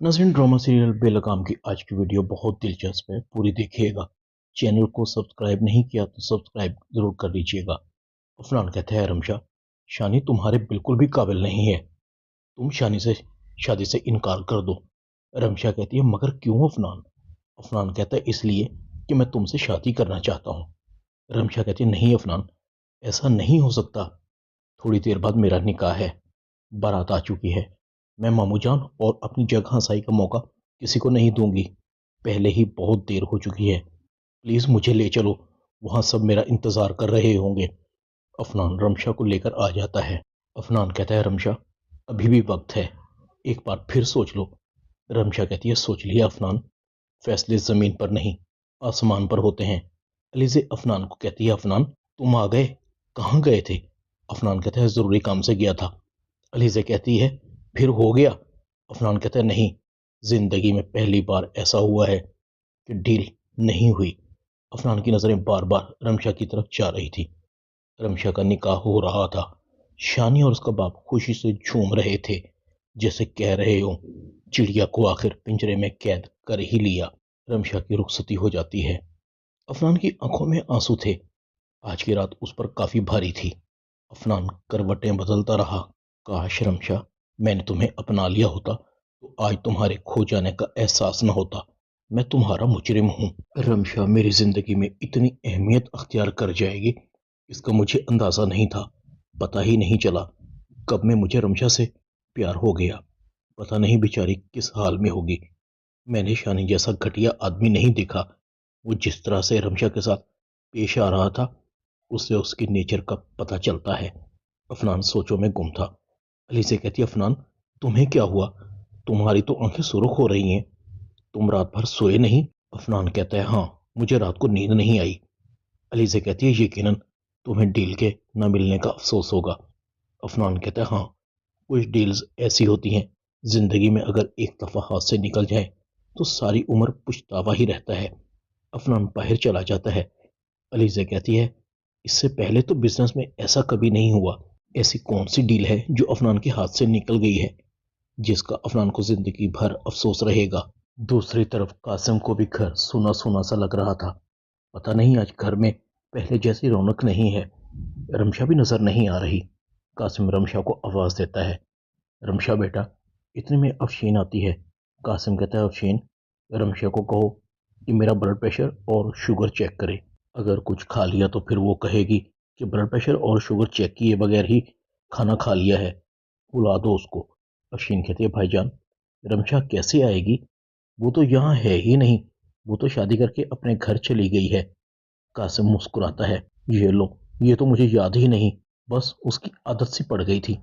नाज़रीन, drama serial बेलगाम की आज की वीडियो बहुत दिलचस्प है, पूरी देखिएगा। चैनल को सब्सक्राइब नहीं किया तो सब्सक्राइब जरूर कर लीजिएगा। अफनान कहता है, रमशा, शानी तुम्हारे बिल्कुल भी काबिल नहीं है। तुम शानी से शादी से इनकार कर दो। रमशा कहती है, मगर क्यों अफनान? अफनान कहता है, इसलिए कि मैं तुमसे शादी करना चाहता हूँ। रमशा कहती है, नहीं अफनान, ऐसा नहीं हो सकता। थोड़ी देर बाद मेरा निकाह है, बारात आ चुकी है। मैं मामू जान और अपनी जगह हंसाई का मौका किसी को नहीं दूंगी। पहले ही बहुत देर हो चुकी है, प्लीज मुझे ले चलो, वहां सब मेरा इंतजार कर रहे होंगे। अफनान रमशा को लेकर आ जाता है। अफनान कहता है, रमशा, अभी भी वक्त है, एक बार फिर सोच लो। रमशा कहती है, सोच लिया अफनान, फैसले जमीन पर नहीं आसमान पर होते हैं। अलीजे अफनान को कहती है, अफनान तुम आ गए, कहाँ गए थे? अफनान कहता है, जरूरी काम से गया था। अलीजे कहती है, फिर हो गया? अफनान कहता है, नहीं, जिंदगी में पहली बार ऐसा हुआ है कि डील नहीं हुई। अफनान की नजरें बार बार रमशा की तरफ जा रही थी। रमशा का निकाह हो रहा था। शानी और उसका बाप खुशी से झूम रहे थे, जैसे कह रहे हो, चिड़िया को आखिर पिंजरे में कैद कर ही लिया। रमशा की रुखसती हो जाती है। अफनान की आंखों में आंसू थे। आज की रात उस पर काफी भारी थी। अफनान करवटें बदलता रहा। काश रमशा, मैंने तुम्हें अपना लिया होता तो आज तुम्हारे खो जाने का एहसास न होता। मैं तुम्हारा मुजरिम हूँ। रमशा मेरी जिंदगी में इतनी अहमियत अख्तियार कर जाएगी, इसका मुझे अंदाजा नहीं था। पता ही नहीं चला कब में मुझे रमशा से प्यार हो गया। पता नहीं बेचारी किस हाल में होगी। मैंने शानी जैसा घटिया आदमी नहीं देखा। वो जिस तरह से रमशा के साथ पेश आ रहा था, उससे उसकी नेचर का पता चलता है। अफनान सोचों में गुम था। अली से कहती, अफनान तुम्हें क्या हुआ? तुम्हारी तो आंखें सुर्ख हो रही हैं, तुम रात भर सोए नहीं? अफनान कहता है, हाँ, मुझे रात को नींद नहीं आई। अली से कहती है, यकीनन तुम्हें डील के न मिलने का अफसोस होगा। अफनान कहता है, हाँ, कुछ डील्स ऐसी होती हैं, जिंदगी में अगर एक दफा हाथ से निकल जाए तो सारी उम्र पछतावा ही रहता है। अफनान बाहर चला जाता है। अलीज़ा कहती है, इससे पहले तो बिजनेस में ऐसा कभी नहीं हुआ। ऐसी कौन सी डील है जो अफनान के हाथ से निकल गई है, जिसका अफनान को जिंदगी भर अफसोस रहेगा? दूसरी तरफ कासिम को भी घर सुना सुना सा लग रहा था। पता नहीं आज घर में पहले जैसी रौनक नहीं है। रमशा भी नजर नहीं आ रही। कासिम रमशा को आवाज देता है, रमशा बेटा। इतने में अफशीन आती है। कासिम कहता है, अफशीन, रमशा को कहो कि मेरा ब्लड प्रेशर और शुगर चेक करे। अगर कुछ खा लिया तो फिर वो कहेगी कि ब्लड प्रेशर और शुगर चेक किए बगैर ही खाना खा लिया है। बुला दो उसको। अफशीन कहती है, भाईजान, रमशा कैसे आएगी? वो तो यहाँ है ही नहीं, वो तो शादी करके अपने घर चली गई है। कासिम मुस्कुराता है, ये लो, ये तो मुझे याद ही नहीं, बस उसकी आदत सी पड़ गई थी।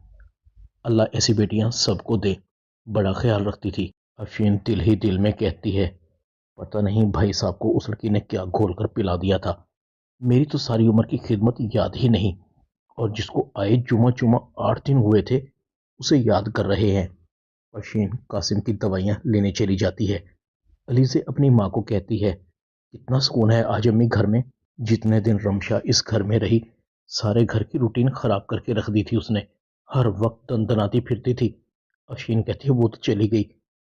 अल्लाह ऐसी बेटियां सबको दे, बड़ा ख्याल रखती थी। अफशीन दिल ही दिल में कहती है, पता नहीं भाई साहब को उस लड़की ने क्या घोल कर पिला दिया था। मेरी तो सारी उम्र की खिदमत याद ही नहीं, और जिसको आए जुमा जुमा 8 दिन हुए थे, उसे याद कर रहे हैं। अफशीन कासिम की दवाइयां लेने चली जाती है। अली से अपनी माँ को कहती है, कितना सुकून है आज अम्मी घर में। जितने दिन रमशा इस घर में रही, सारे घर की रूटीन खराब करके रख दी थी उसने। हर वक्त दनदनाती फिरती थी। अफशीन कहती है, वो तो चली गई,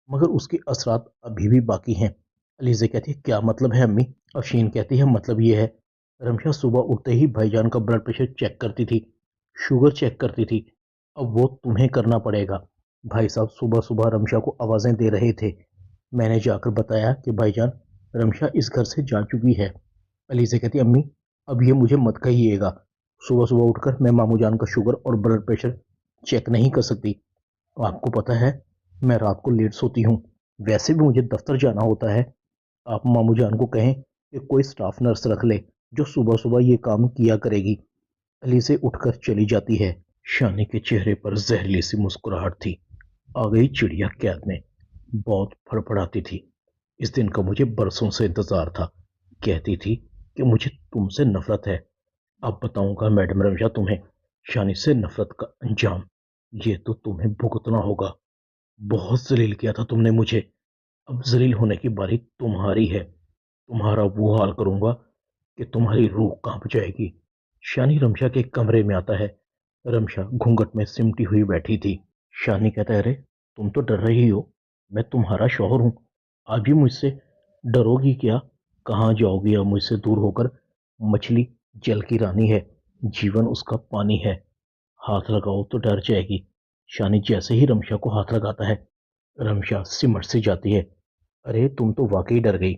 मगर उसके असरात अभी भी बाकी हैं। अलीजे कहती है, क्या मतलब है अम्मी? अफशीन कहती है, मतलब ये है, रमशा सुबह उठते ही भाईजान का ब्लड प्रेशर चेक करती थी, शुगर चेक करती थी। अब वो तुम्हें करना पड़ेगा। भाई साहब सुबह सुबह रमशा को आवाजें दे रहे थे। मैंने जाकर बताया कि भाईजान, रमशा इस घर से जा चुकी है। अलीजे कहती, अम्मी, अब ये मुझे मत कहिएगा। सुबह सुबह उठकर मैं मामू जान का शुगर और ब्लड प्रेशर चेक नहीं कर सकती। आपको पता है, मैं रात को लेट सोती हूँ, वैसे भी मुझे दफ्तर जाना होता है। आप मामू जान को कहें कि कोई स्टाफ नर्स रख ले, जो सुबह सुबह ये काम किया करेगी। अली से उठकर चली जाती है। शानी के चेहरे पर जहरीली सी मुस्कुराहट थी। आ गई चिड़िया कैद में। बहुत फड़फड़ाती थी। इस दिन का मुझे बरसों से इंतजार था। कहती थी कि मुझे तुमसे नफरत है। अब बताऊंगा मैडम रमशा तुम्हें शानी से नफरत का अंजाम। ये तो तुम्हें भुगतना होगा। बहुत जलील किया था तुमने मुझे, अब जलील होने की बारी तुम्हारी है। तुम्हारा वो हाल करूंगा कि तुम्हारी रूह कांप जाएगी। शानी रमशा के कमरे में आता है। रमशा घूंघट में सिमटी हुई बैठी थी। शानी कहता है, अरे तुम तो डर रही हो, मैं तुम्हारा शौहर हूँ। अभी मुझसे डरोगी क्या? कहाँ जाओगी अब मुझसे दूर होकर? मछली जल की रानी है, जीवन उसका पानी है। हाथ लगाओ तो डर जाएगी। शानी जैसे ही रमशा को हाथ लगाता है, रमशा सिमट सी जाती है। अरे तुम तो वाकई डर गई।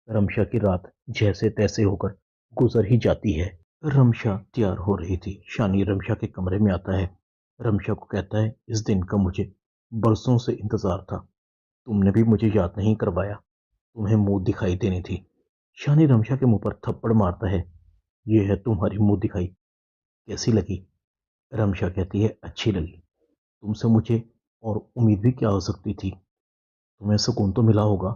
रमशा की रात जैसे तैसे होकर गुजर ही जाती है। रमशा तैयार हो रही थी। शानी रमशा के कमरे में आता है, रमशा को कहता है, इस दिन का मुझे बरसों से इंतजार था। तुमने भी मुझे याद नहीं करवाया। तुम्हें मुंह दिखाई देनी थी। शानी रमशा के मुंह पर थप्पड़ मारता है। ये है तुम्हारी मुंह दिखाई। कैसी लगी? रमशा कहती है, अच्छी लगी। तुमसे मुझे और उम्मीद भी क्या हो सकती थी? तुम्हें सुकून तो मिला होगा।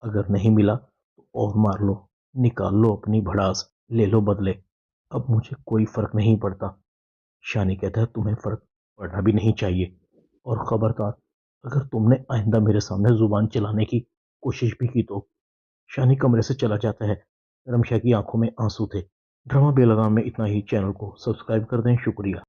अगर नहीं मिला तो और मार लो, निकाल लो अपनी भड़ास, ले लो बदले। अब मुझे कोई फर्क नहीं पड़ता। शानी कहता है, तुम्हें फर्क पड़ना भी नहीं चाहिए। और खबरदार, अगर तुमने आइंदा मेरे सामने जुबान चलाने की कोशिश भी की तो। शानी कमरे से चला जाता है। रमशा की आंखों में आंसू थे। ड्रामा बेलगाम में इतना ही। चैनल को सब्सक्राइब कर दें। शुक्रिया।